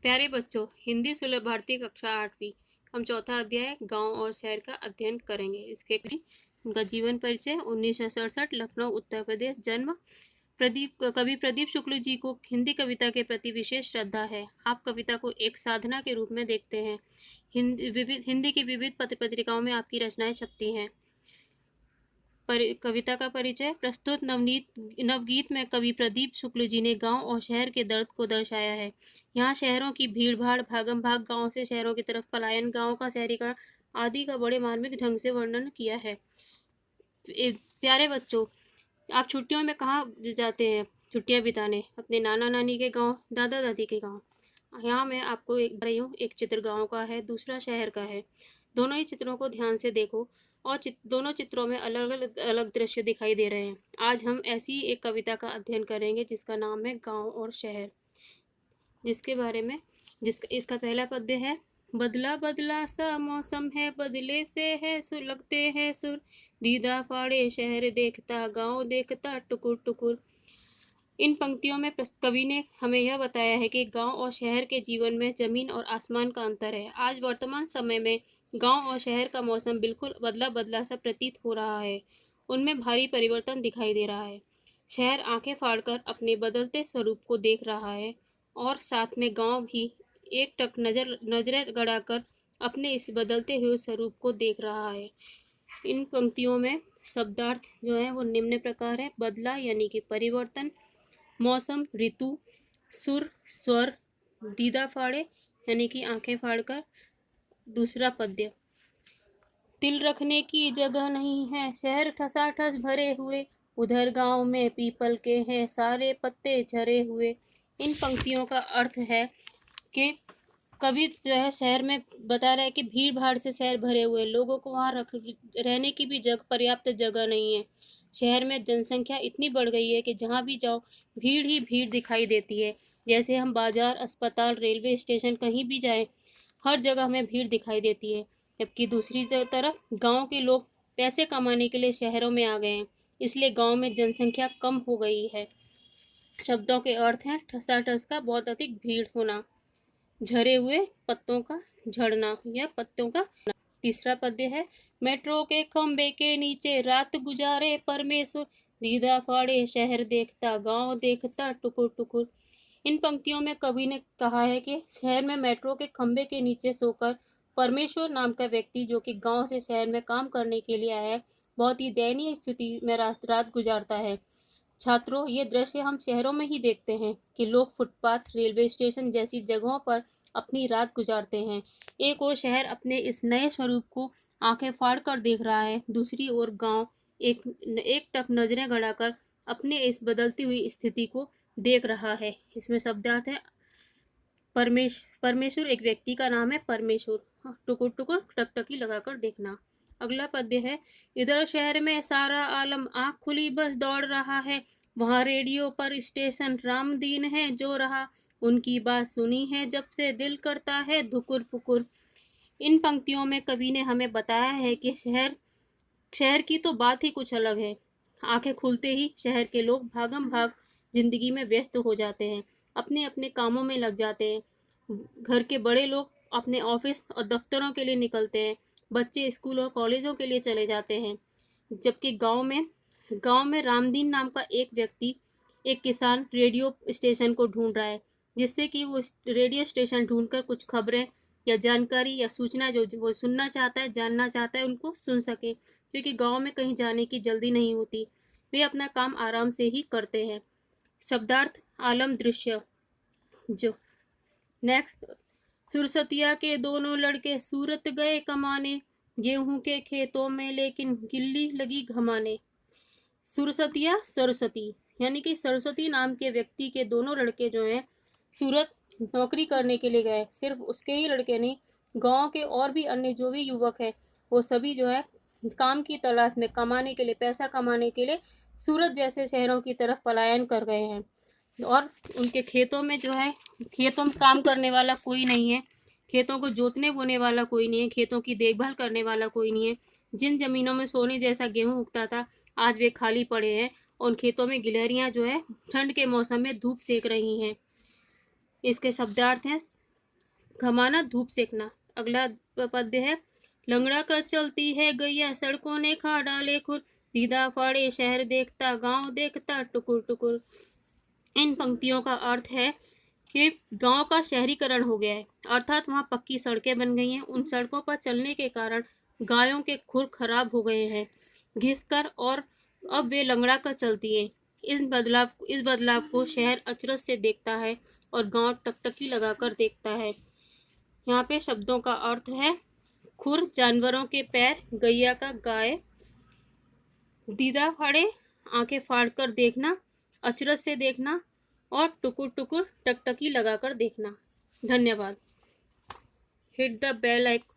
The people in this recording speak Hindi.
प्यारे बच्चों, हिंदी सुलभ भारतीय कक्षा 8वीं। हम चौथा अध्याय गांव और शहर का अध्ययन करेंगे। इसके उनका जीवन परिचय। 1967 लखनऊ उत्तर प्रदेश जन्म। कवि प्रदीप शुक्ल जी को हिंदी कविता के प्रति विशेष श्रद्धा है। आप कविता को एक साधना के रूप में देखते हैं। हिंदी की विविध पत्र पत्रिकाओं में आपकी रचनाएं छपती हैं। कविता का परिचय। प्रस्तुत नवगीत में कवि प्रदीप शुक्ल जी ने गांव और शहर के दर्द को दर्शाया है। यहाँ शहरों की भीड़ भाड़, भागम भाग, गांव से शहरों की तरफ पलायन, गांव का शहरीकरण आदि का बड़े मार्मिक ढंग से वर्णन किया है। प्यारे बच्चों, आप छुट्टियों में कहाँ जाते हैं छुट्टियाँ बिताने? अपने नाना नानी के गाँव, दादा दादी के गाँव। यहाँ मैं आपको एक चित्र गाँव का है, दूसरा शहर का है। दोनों ही चित्रों को ध्यान से देखो और दोनों चित्रों में अलग अलग दृश्य दिखाई दे रहे हैं। आज हम ऐसी एक कविता का अध्ययन करेंगे जिसका नाम है गांव और शहर, जिसके बारे में इसका पहला पद्य है। बदला बदला सा मौसम है, बदले से है सुर, लगते हैं सुर, दीदा फाड़े शहर देखता, गांव देखता टुकुर टुकुर। इन पंक्तियों में कवि ने हमें यह बताया है कि गांव और शहर के जीवन में जमीन और आसमान का अंतर है। आज वर्तमान समय में गांव और शहर का मौसम बिल्कुल बदला बदला सा प्रतीत हो रहा है। उनमें भारी परिवर्तन दिखाई दे रहा है। शहर आंखें फाड़कर अपने बदलते स्वरूप को देख रहा है और साथ में गांव भी एक टक नजरें गड़ाकर अपने इस बदलते हुए स्वरूप को देख रहा है। इन पंक्तियों में शब्दार्थ जो है वो निम्न प्रकार है। बदला यानी कि परिवर्तन, मौसम ऋतु, सुर स्वर, दीदा फाड़े यानी कि आंखें फाड़कर। दूसरा पद्य। तिल रखने की जगह नहीं है, शहर ठसाठस भरे हुए, उधर गांव में पीपल के हैं सारे पत्ते झरे हुए। इन पंक्तियों का अर्थ है कि कवि जो है शहर में बता रहा है कि भीड़ भाड़ से शहर भरे हुए, लोगों को वहाँ रहने की भी पर्याप्त जगह नहीं है। शहर में जनसंख्या इतनी बढ़ गई है कि जहाँ भी जाओ भीड़ ही भीड़ दिखाई देती है। जैसे हम बाजार, अस्पताल, रेलवे स्टेशन कहीं भी जाएं, हर जगह हमें भीड़ दिखाई देती है। जबकि दूसरी तरफ गांव के लोग पैसे कमाने के लिए शहरों में आ गए हैं, इसलिए गांव में जनसंख्या कम हो गई है। शब्दों के अर्थ हैं ठसाठस का बहुत अधिक भीड़ होना, झरे हुए पत्तों का झड़ना या पत्तों का। तीसरा पद्य है। मेट्रो के खंबे के नीचे रात गुजारे परमेश्वर, दीदा फाड़े शहर देखता, गांव देखता टुकुर टुकुर। इन पंक्तियों में कवि ने कहा है कि शहर में मेट्रो के खंबे के नीचे सोकर परमेश्वर नाम का व्यक्ति, जो कि गांव से शहर में काम करने के लिए आया है, बहुत ही दयनीय स्थिति में रात गुजारता है। छात्रों, ये दृश्य हम शहरों में ही देखते हैं कि लोग फुटपाथ, रेलवे स्टेशन जैसी जगहों पर अपनी रात गुजारते हैं। एक ओर शहर अपने इस नए स्वरूप को आंखें फाड़ कर देख रहा है, दूसरी ओर गांव एक टक नजरें गड़ाकर अपने इस बदलती हुई स्थिति को देख रहा है। इसमें शब्दार्थ है। परमेश्वर एक व्यक्ति का नाम है परमेश्वर, टुकुर टुकुर टकटकी लगाकर देखना। अगला पद्य है। इधर शहर में सारा आलम आँख खुली बस दौड़ रहा है, वहाँ रेडियो पर स्टेशन रामदीन है जो रहा, उनकी बात सुनी है जब से दिल करता है धुकुर पुकुर। इन पंक्तियों में कवि ने हमें बताया है कि शहर की तो बात ही कुछ अलग है। आंखें खुलते ही शहर के लोग भागम भाग जिंदगी में व्यस्त हो जाते हैं, अपने अपने कामों में लग जाते हैं। घर के बड़े लोग अपने ऑफिस और दफ्तरों के लिए निकलते हैं, बच्चे स्कूल और कॉलेजों के लिए चले जाते हैं। जबकि गांव में रामदीन नाम का एक व्यक्ति, एक किसान रेडियो स्टेशन को ढूंढ रहा है, जिससे कि वो रेडियो स्टेशन ढूंढकर कुछ खबरें या जानकारी या सूचना जो वो सुनना चाहता है, जानना चाहता है, उनको सुन सके। क्योंकि गांव में कहीं जाने की जल्दी नहीं होती, वे अपना काम आराम से ही करते हैं। शब्दार्थ आलम दृश्य। जो नेक्स्ट। सुरसतिया के दोनों लड़के सूरत गए कमाने, गेहूं के खेतों में लेकिन गिल्ली लगी घमाने। सुरसतिया सरस्वती यानी कि सरस्वती नाम के व्यक्ति के दोनों लड़के जो हैं सूरत नौकरी करने के लिए गए। सिर्फ उसके ही लड़के नहीं, गांव के और भी अन्य जो भी युवक हैं वो सभी जो है काम की तलाश में, कमाने के लिए, पैसा कमाने के लिए सूरत जैसे शहरों की तरफ पलायन कर गए हैं। और उनके खेतों में जो है, खेतों में काम करने वाला कोई नहीं है, खेतों को जोतने बोने वाला कोई नहीं है, खेतों की देखभाल करने वाला कोई नहीं है। जिन जमीनों में सोने जैसा गेहूं उगता था आज वे खाली पड़े हैं। उन खेतों में गिलहरियां जो है ठंड के मौसम में धूप सेक रही हैं। इसके शब्दार्थ हैं। घमाना धूप सेकना। अगला पद्य है, लंगड़ा कर चलती है गैया सड़कों ने खा डाले खुर, दीदा फाड़े शहर देखता गांव देखता टुकुर टुकुर। इन पंक्तियों का अर्थ है कि गांव का शहरीकरण हो गया है, अर्थात वहां पक्की सड़कें बन गई हैं। उन सड़कों पर चलने के कारण गायों के खुर खराब हो गए हैं घिसकर, और अब वे लंगड़ा कर चलती हैं। इस बदलाव को शहर अचरज से देखता है और गांव टकटकी लगाकर देखता है। यहाँ पे शब्दों का अर्थ है, खुर जानवरों के पैर, गैया का गाय, दीदा फाड़े आंखें फाड़ कर देखना, अचरज से देखना, और टुकुर टुकुर टकटकी लगाकर देखना। धन्यवाद। Hit the bell icon